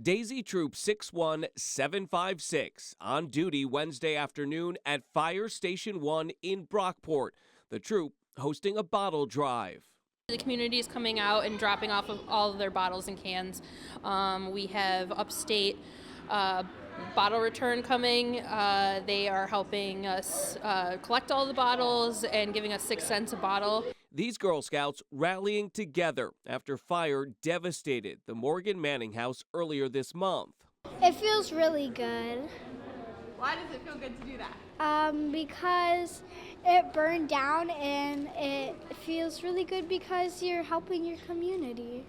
Daisy Troop 61756 on duty Wednesday afternoon at Fire Station 1 in Brockport. The troop hosting a bottle drive. The community is coming out and dropping off of all of their bottles and cans. We have upstate bottle return coming. They are helping us collect all the bottles and giving us 6 cents a bottle. These Girl Scouts rallying together after fire devastated the Morgan Manning house earlier this month. It feels really good. Why does it feel good to do that? Because it burned down, and it feels really good because you're helping your community.